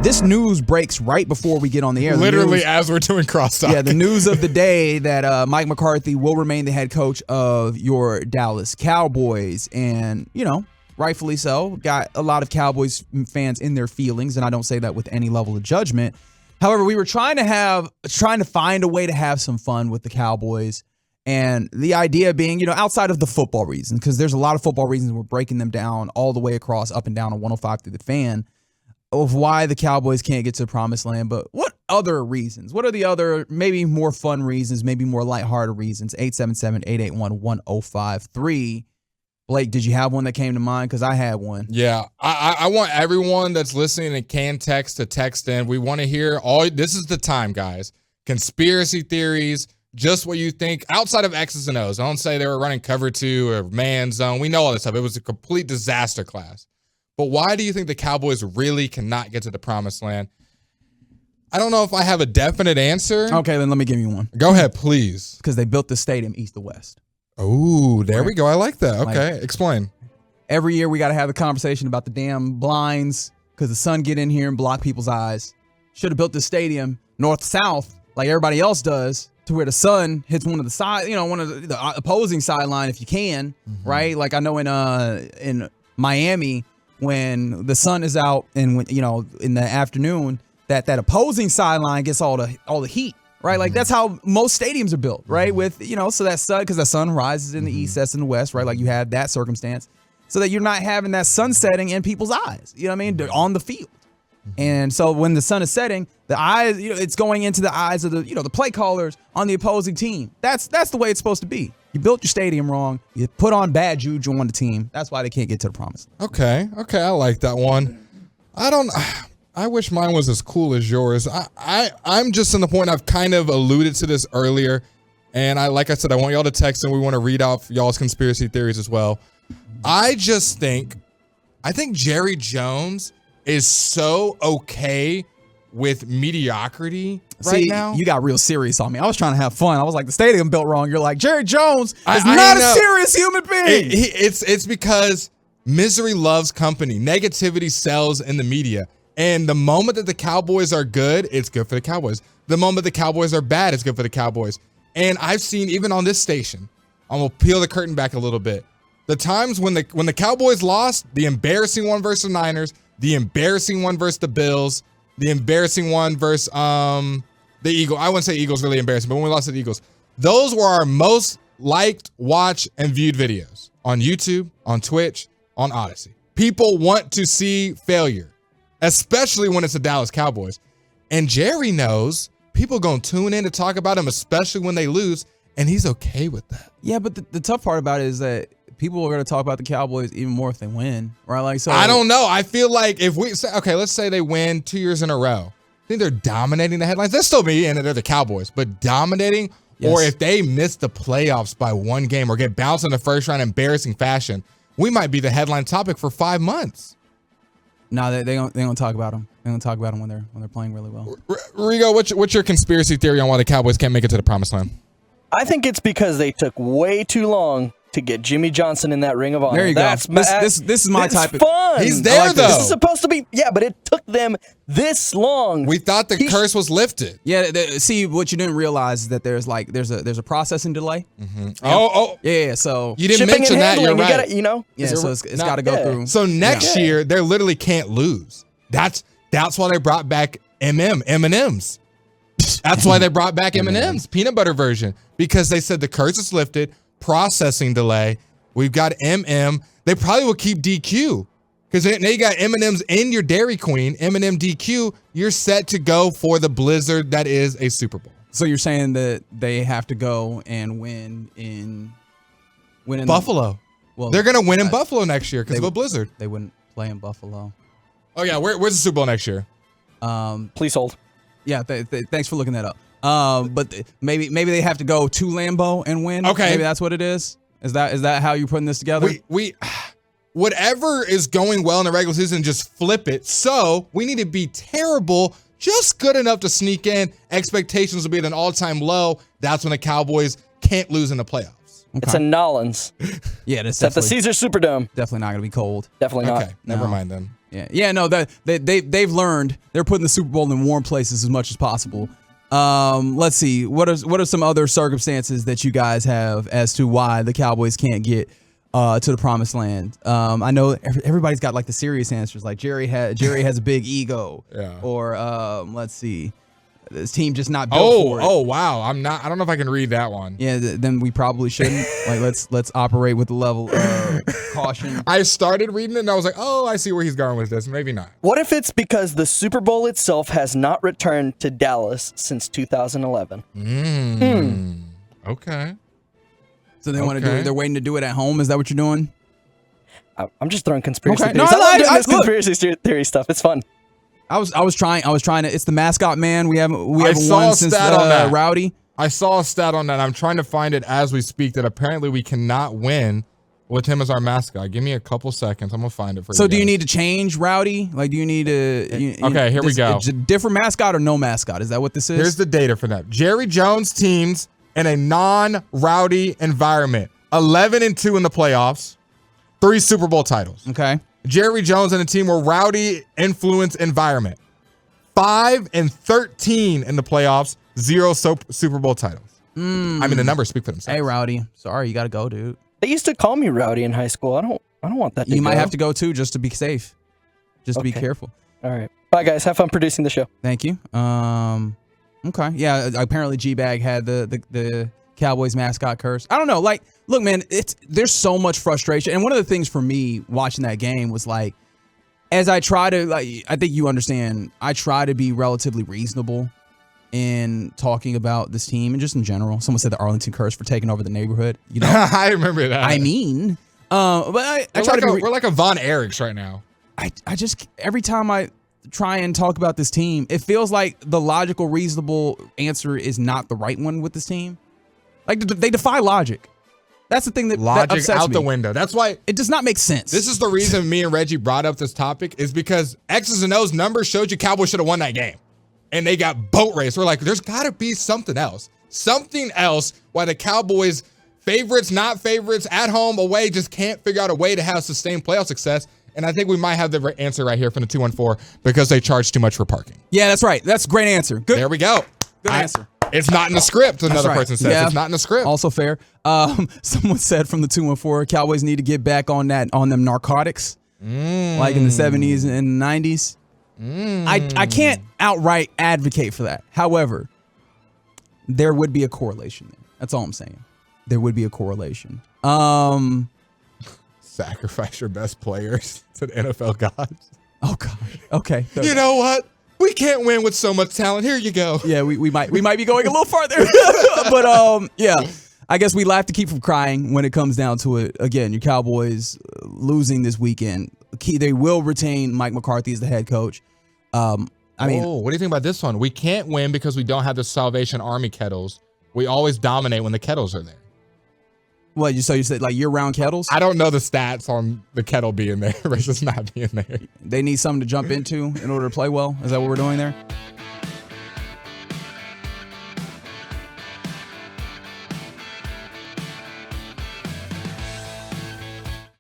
this news breaks right before we get on the air. Literally as we're doing crosstalk. Yeah, the news of the day that Mike McCarthy will remain the head coach of your Dallas Cowboys. And, rightfully so. Got a lot of Cowboys fans in their feelings, and I don't say that with any level of judgment. However, we were trying to find a way to have some fun with the Cowboys. And the idea being, outside of the football reasons, because there's a lot of football reasons, we're breaking them down all the way across, up and down on 105 through the fan, of why the Cowboys can't get to the promised land. But what other reasons? What are the other, maybe more fun reasons, maybe more lighthearted reasons? 877-881-1053. Blake, did you have one that came to mind? Because I had one. Yeah, I want everyone that's listening and can text to text in. We want to hear this is the time, guys. Conspiracy theories, just what you think outside of X's and O's. I don't say they were running cover 2 or man zone. We know all this stuff. It was a complete disaster class. But why do you think the Cowboys really cannot get to the promised land? I don't know if I have a definite answer. Okay, then let me give you one. Go ahead, please. Because they built the stadium east to west. Oh, there we go. I like that. Okay, explain. Every year we got to have the conversation about the damn blinds because the sun get in here and block people's eyes. Should have built the stadium north-south like everybody else does, to where the sun hits one of the side, one of the opposing sideline if you can, right? Like I know in Miami when the sun is out and when in the afternoon that opposing sideline gets all the heat, right? Like that's how most stadiums are built, right? With so that sun, because the sun rises in the east, sets in the west, right? Like you have that circumstance, so that you're not having that sun setting in people's eyes. You know what I mean? They're on the field. And so when the sun is setting, the eyes, it's going into the eyes of the play callers on the opposing team. That's the way it's supposed to be. You built your stadium wrong. You put on bad juju on the team. That's why they can't get to the promised land. Okay, I like that one. I wish mine was as cool as yours. I'm just in the point, I've kind of alluded to this earlier, and like I said, I want y'all to text and we want to read off y'all's conspiracy theories as well. I think Jerry Jones is so okay with mediocrity right now. You got real serious on me. I was trying to have fun. I was like, the stadium built wrong. You're like, Jerry Jones is not a serious human being. It's because misery loves company. Negativity sells in the media. And the moment that the Cowboys are good, it's good for the Cowboys. The moment the Cowboys are bad, it's good for the Cowboys. And I've seen, even on this station, I'm going to peel the curtain back a little bit. The times when the Cowboys lost, the embarrassing one versus the Niners, the embarrassing one versus the Bills, the embarrassing one versus the Eagles. I wouldn't say Eagles really embarrassing, but when we lost to the Eagles, those were our most liked, watched, and viewed videos on YouTube, on Twitch, on Odyssey. People want to see failure, especially when it's the Dallas Cowboys. And Jerry knows people going to tune in to talk about him, especially when they lose, and he's okay with that. Yeah, but the tough part about it is that people are going to talk about the Cowboys even more if they win, right? Like, so I don't know. I feel like if we say, okay, let's say they win 2 years in a row. I think they're dominating the headlines. They'll still be in it. They're the Cowboys, but dominating. Yes. Or if they miss the playoffs by one game or get bounced in the first round in embarrassing fashion, we might be the headline topic for 5 months. No, they don't talk about them. They don't talk about them when they're playing really well. Rigo, what's your conspiracy theory on why the Cowboys can't make it to the promised land? I think it's because they took way too long to get Jimmy Johnson in that Ring of Honor. There you go. This is my type of fun. He's there like though. This is supposed to be, but it took them this long. We thought the curse was lifted. Yeah. See, what you didn't realize is that there's a processing delay. Mm-hmm. Oh. Yeah. So you didn't mention that. You're right. Yeah. So it's got to go through. So next year they literally can't lose. That's why they brought back M&Ms. That's why they brought back M&Ms, peanut butter version, because they said the curse is lifted. Processing delay. We've got MM. They probably will keep DQ because now you got M&Ms in your Dairy Queen, M&M DQ. You're set to go for the blizzard that is a Super Bowl. So you're saying that they have to go and win in Buffalo. Well, they're gonna win in Buffalo next year because of a blizzard. They wouldn't play in Buffalo. Oh yeah, where's the Super Bowl next year? Please hold. Yeah, thanks for looking that up. But maybe they have to go to Lambeau and win. Okay, maybe that's what it is. Is that how you're putting this together? We whatever is going well in the regular season, just flip it. So we need to be terrible, just good enough to sneak in. Expectations will be at an all-time low. That's when the Cowboys can't lose in the playoffs. Okay. It's in Nolans. Yeah, that's at the Caesars Superdome. Definitely not going to be cold. Definitely not. Okay, never mind then. Yeah. No, that they've learned. They're putting the Super Bowl in warm places as much as possible. Let's see. What are some other circumstances that you guys have as to why the Cowboys can't get to the promised land? I know everybody's got like the serious answers. Like Jerry has a big ego. Yeah. Or let's see. This team just not built for it. Oh, wow. I don't know if I can read that one. Yeah, then we probably shouldn't. Like, let's operate with a level of caution. I started reading it and I was like, oh, I see where he's going with this. Maybe not. What if it's because the Super Bowl itself has not returned to Dallas since 2011? Okay. So they want to do it. They're waiting to do it at home. Is that what you're doing? I'm just throwing conspiracy Okay. theories. No, I love doing I- this conspiracy theory stuff. It's fun. I was trying to. It's the mascot man. We haven't saw won a since stat on that. Rowdy. I saw a stat on that. I'm trying to find it as we speak that apparently we cannot win with him as our mascot. Give me a couple seconds. I'm going to find it for you. So do you guys. need to change Rowdy? Like, do you need to? Okay, here we go. Different mascot or no mascot? Is that what this is? Here's the data for that. Jerry Jones teams in a non-rowdy environment. 11-2 in the playoffs. 3 Super Bowl titles. Okay. Jerry Jones and a team were rowdy influence environment. 5-13 in the playoffs. 0 Super Bowl titles. I mean, the numbers speak for themselves. Hey, Rowdy. Sorry, you got to go, dude. They used to call me Rowdy in high school. I don't want that to You go. might have to go too, just to be safe. Just to be Okay. careful. All right. Bye, guys. Have fun producing the show. Thank you. Okay. Yeah. Apparently, G-Bag had the Cowboys mascot curse. I don't know. Like, look, man. There's so much frustration, and one of the things for me watching that game was like, as I try to, like, I think you understand. I try to be relatively reasonable in talking about this team and just in general. Someone said the Arlington curse for taking over the neighborhood. You know, I remember that. I mean, but I try to be. We're like a Von Erichs right now. I just, every time I try and talk about this team, it feels like the logical, reasonable answer is not the right one with this team. Like, they defy logic. That's the thing that Logic upsets out the me. window. That's why It does not make sense. this is the reason me and Reggie brought up this topic is because X's and O's numbers showed you Cowboys should have won that game. And they got boat raced. We're like, there's got to be something else. Something else why the Cowboys, favorites, not favorites, at home, away, just can't figure out a way to have sustained playoff success. And I think we might have the answer right here from the 214 because they charge too much for parking. Yeah, that's right. That's a great answer. Good. There we go. Good answer. It's not in the script, another right. person says. Yeah. It's not in the script. Also fair. Someone said from the 214, Cowboys need to get back on them narcotics, like in the 70s and 90s. I can't outright advocate for that. However, there would be a correlation there. That's all I'm saying. There would be a correlation. Sacrifice your best players to the NFL gods. Oh gosh. Okay. You know what? We can't win with so much talent. Here you go. Yeah, we might be going a little farther. But yeah. I guess we have to keep from crying when it comes down to it. Again, your Cowboys losing this weekend. They will retain Mike McCarthy as the head coach. I mean, what do you think about this one? We can't win because we don't have the Salvation Army kettles. We always dominate when the kettles are there. what you said like year-round kettles? I don't know the stats on the kettle being there versus not being there. They need something to jump into in order to play well. Is that what we're doing there?